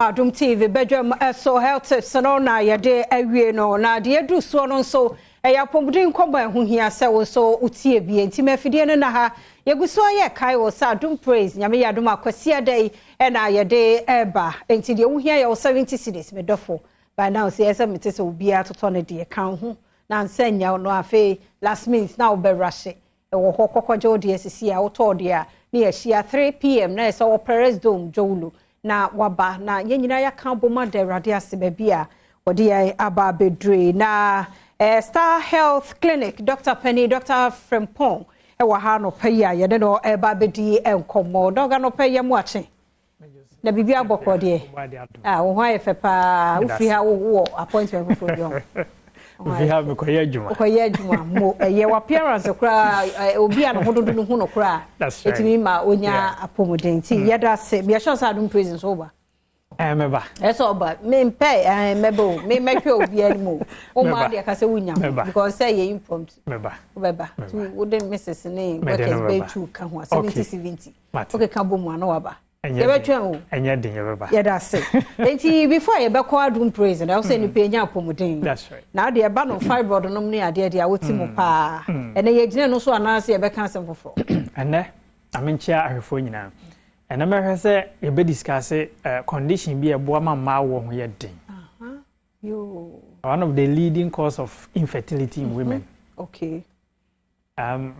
Adom TV Badwam so health tips no na yede awie no na de du so no so ya pomudin kwaba ho hia se wo so utie bie nti mafidie no na ha yeguso ye kai wo sa Adom praise nyame ya Adom akwasi dai na yede eba nti de wo hia ye 70 cedis me dofo by now say ese mete se obi atoto ne de kan ho na nsanya no afi last minute na obe rush e wo kokkojo de sisi a wo to de a na ya hia 3 pm na so Paris Dome jowlu na waba na yenyina ya kan boma de rade asebe bia wode ya aba bedre na Star Health Clinic Dr. Penny Dr. Frempong wa ha no paya ye de no eba bedi enkomo doga no paya mu ache na bibia abokọ de wo ho ayefe pa wo free ha wo appointment for you we have me koye adwuma mo ye appearance kra obi an hododo no hu no kra etimi ma onya apomuden ti ye da se be sure Adom praise so ba meba so ba me mpe mebo me mehwe obi animo o ma de ka se wunya because say ye impromptu meba wo de mrs ne workers be tu ka ho 70 okay ka bo mu ano waba enya den yebeba yeah that's it enti before you be call Adom praise na say ni pe nya apomuden that's right now de ba no fibroid no ne ade a woti mu pa ene ye gine no so anase ye be kan sem foforo ene amenchia ahwefo nyina ene mehwe se ye be discuss condition bi e boa ma wo ho ye den yo one of the leading cause of infertility in women okay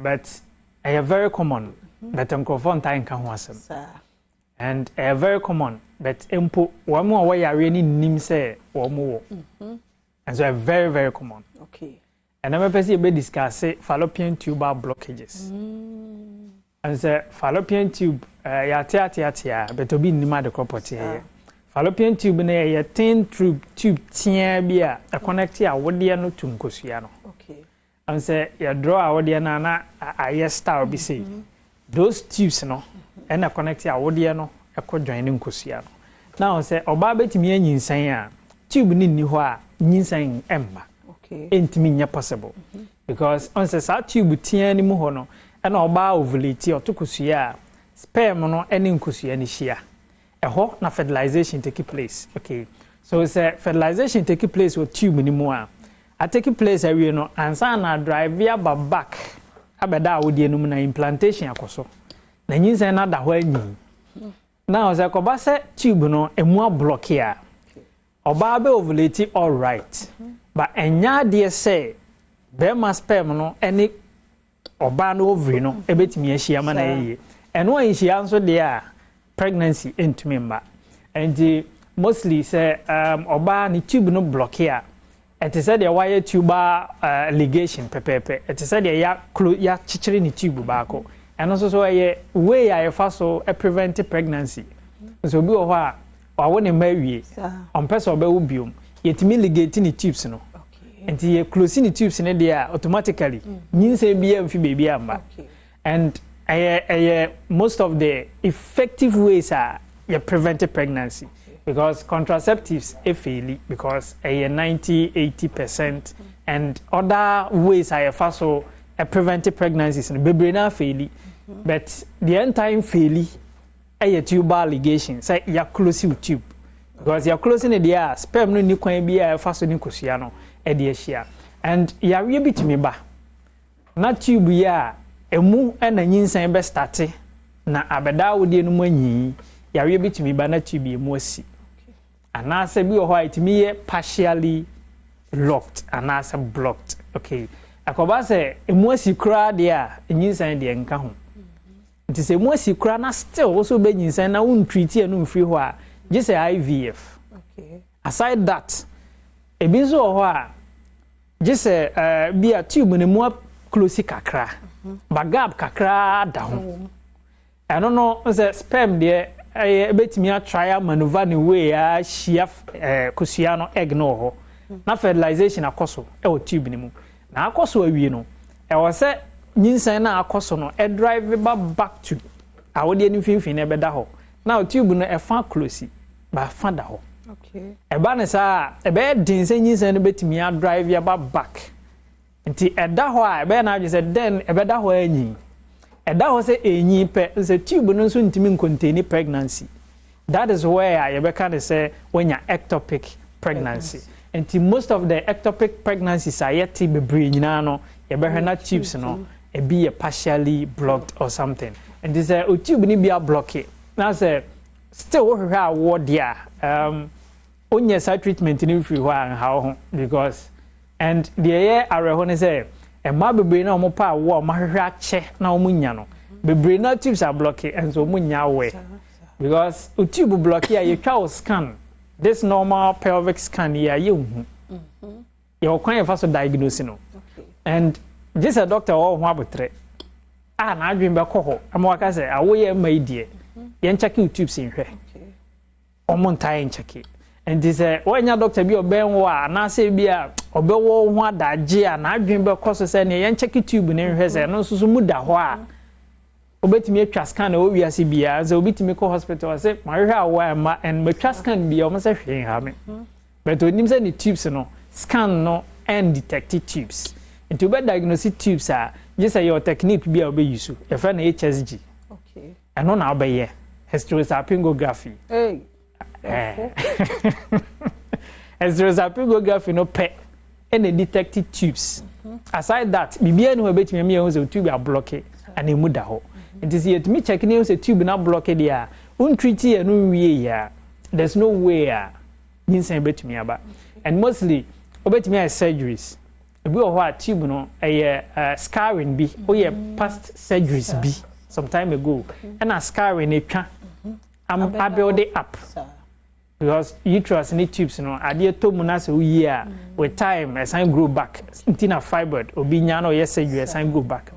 but very common but enkrofon time kan ho asem and very common but empo one more way are any nim say or more and so very common okay and I'm person be discuss fallopian tuber blockages and say fallopian tube ya tia but obi nima the property here fallopian tube na ya thin tube tia bia a connect ya wode no to nkosua no okay and say ya draw a wode na a star be say those tubes no and a connect ya wode no ekọ join nkosua no now say oba betimi anyinsan a tube ni ho a nyinsan emba okay entimi nya possible because on say sa tube tia ni mu ho no and oba ovulate otokosua a sperm no ene nkosua ni hia eho na fertilization take place okay so say fertilization take place with tube ni mu a take place awie no ansa na drive via back abeda awodie no mu na implantation akoso na nyinsan na da ho anyi now say ko ba say tube no emu block here oba be ovulate all right but enya de say be ma sperm no any oba no ovary no ebetimi ahia ma na yeye eno ahia nso de a pregnancy into member and mostly say oba ni tube no block here it is said the wire tuber ligation pepepe it is said ya chichiri ni tube baako and also so a way I so a prevent pregnancy so bi ho a wawone mawie on person be ubium yetimi ligate ni tubes no and ye close ni tubes ne there automatically nyinse bi amfi baby amba and most of the effective ways are you prevent pregnancy because contraceptives fail because 90-80% and other ways I so a prevent pregnancies no bebre na fail but the entire failure a tuber ligation say you close with tube because you are closing the sperm no ni kwan bia faso ni kosua no e de ahia and ya wie bitimi ba na tube ya emu na nyinsan be start na abeda wodie no manyi ya wie bitimi ba na tube emu asi anase bi ho itimi ye partially locked anase blocked okay akoba se emu asi kra de a nyinsan de nka ho nti se mu asi kra na still also be nyinsan na won treat e no free ho a just IVF okay aside that ebinzo ho a just bi a tube ne mu close kakra bagab kakra da ho eno no say sperm de ebetimi a try maneuver the way a shia kosua no egg no ho na fertilization akoso e o tube ne mu na akoso awie no e wo say nyinsan na akoso no e drive back to awode ni finfin e beda ho na tube no e fa close ba fa da ho okay e ba ne sa e be din se nyinsan no betimi a drive ya back nti e da ho a e be na age se den e beda ho anyi e da ho se enyi pe se tube no so ntimi contain pregnancy that is where you can say when you're ectopic pregnancy. And most of the ectopic pregnancies are yet to be brain, you know, you better not tubes, no, it be a partially blocked or something. And this tube need be a blockade. Now say still what there only side treatment in free and how because and the air are say a mabbe brain no more power war my che now munyano. The brain tubes are blocked and so munya way because tube blockade you can scan. This normal pelvic scan here, you quite fast diagnosing. Okay. And just a doctor or wabutre. I dream back home. I'm what I say, I will my dear. Yen check you tubes in here. Or Montaigne check it. And this when your doctor be obeying wa, and I say be a obey what that G and I dream back causes any yen check you tube in here, and also muda wa. Obet me scan o wi ase bia ze obet me ko hospital say my hair and me scan bia o me say hwe ha me but onim say the tubes no scan no and detect tubes into be diagnose tubes are just say your technique bia o be use e fa na HSG okay and no na obey hysterossalpingography hysterossalpingography no pe and detect tubes aside that bibia no obet me use tube are blocked and e muda ho. It is yet me checking out a tube not blocked there. Untreaty and unwe there's no way insane bet me about. And mostly obet me as surgeries. A bit of what tube no a scarring be past surgeries be some time ago. And a scarring a I build it up. Because uterus need tubes no idea to munas year with time as I grow back. Intina fibroid or be nyano yes surgery as I go back.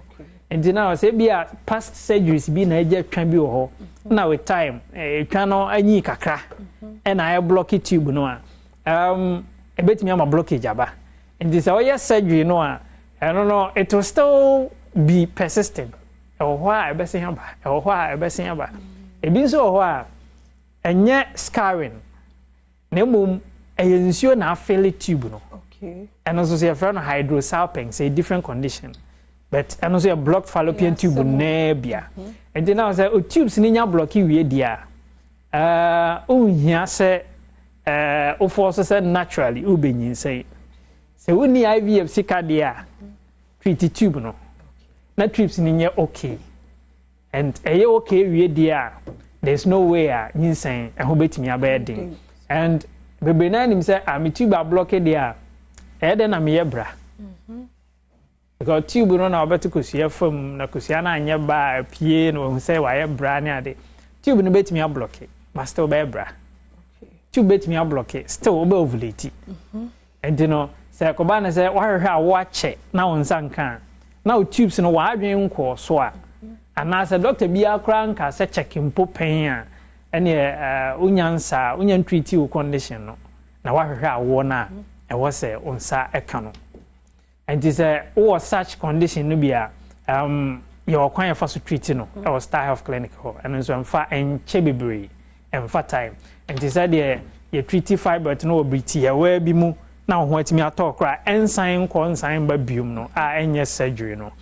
And now say be a past surgeries be na eje twan bi ho na with time twan no anyi kakra and I block it tube no e betimi am blockage aba and this our surgery no I don't know it will still be persistent e ho a be sen aba e ho a be sen aba e bi so ho a enye scarring na mum e nsuo na fill tube no okay and also say friend hydrosalpinx a different condition. But I know say a blocked fallopian tube nebia. And then I say tubes ni nya block we dia. Hia say o force say naturally u benyin say. Say we ni IVF sika dia. Treat tube no. Na tubes ni nya okay. And okay we dia. There's no way yin say e ho betimi abedin. And bebe na nim say am tube blocked dia. E den na me yebra. Because tube no na obeto kosia fam na kosia na anya ba pie no say why bra ne ade tube no betimi a block but still be bra okay tube betimi a block still be ovulate and you know say ko ba na say wa hwehwe a wa che na won sanka na tubes no wa adwen nko so a ana say doctor bi akra nka say check mpo pen a ene unyansa unyan treat you condition no na wa hwehwe a wo na e wo say onsa eka no. And this or such condition no be your kind for treating no or Star Health Clinic and so I'm far and chebebre and far time and this idea you treat fiber no briti where be mu now what me talk right ensign consign babium no any surgery no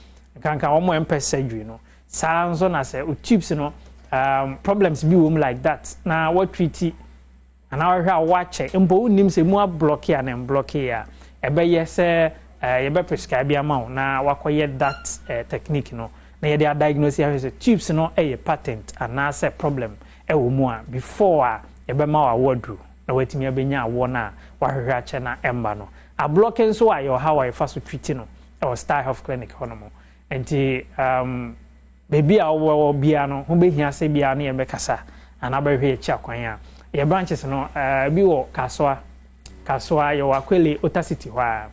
can almost MP surgery no sounds on as tubes no problems be like that now what treaty and our watch it impo nim se mu block here and block here ebe yes you be prescribe amount na wakoye that technique no na ye dey diagnose as tubes no a patent and na say problem e wo mu a before you be ma awardru na wetimi abenya awo na wahwehwe ache na emba no a blocking so ayo how I first treat no or Star Health Clinic honomo enti baby awo bia no ho behia se bia na ye be kasa ana behwe echi akwan a ye branches no bi wo kasoa yo akwele Otacity wa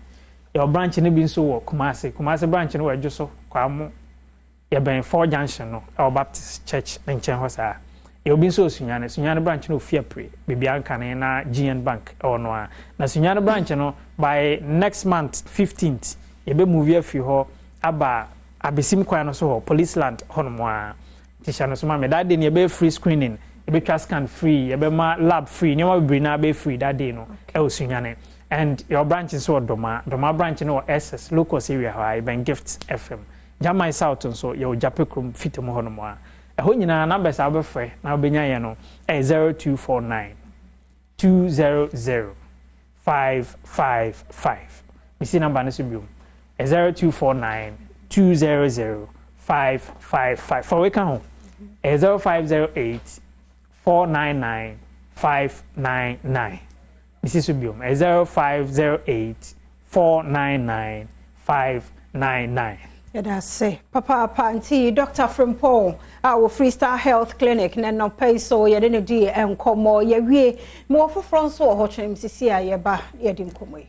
your branch ni bi nso wo Kumasi branch no wadwo so kwamo ye ben 4 junction no our Baptist Church nchen ho sa ye obi nso Sunyane branch no ofia pre bibi anka na GN Bank no a na Sunyane branch no by next month 15th ye be move afi ho aba abesim kwan no so ho Police Land hono a tisha no so ma me that day ye be free screening ye be scan free ye be ma lab free nyoma be na be free that day no e o Sunyane. And your branch is so Doma branch no SS locus area I ben Gift FM. Jamai South so your Japekrum fit mo hono mo ɛho nyina numbers abɛfrɛ na obenya yɛ no 0249 200 555 misi number no so biom 0249 200 555 for we can home 0508 499 599 misi so biom 0508 499 599 Yada say papa anti Dr. Frimpong our Freestyle Health Clinic na no pay so yede ne di enkomo ye wie mo foforo nso ho twem sisi a ye ba ye di nkomo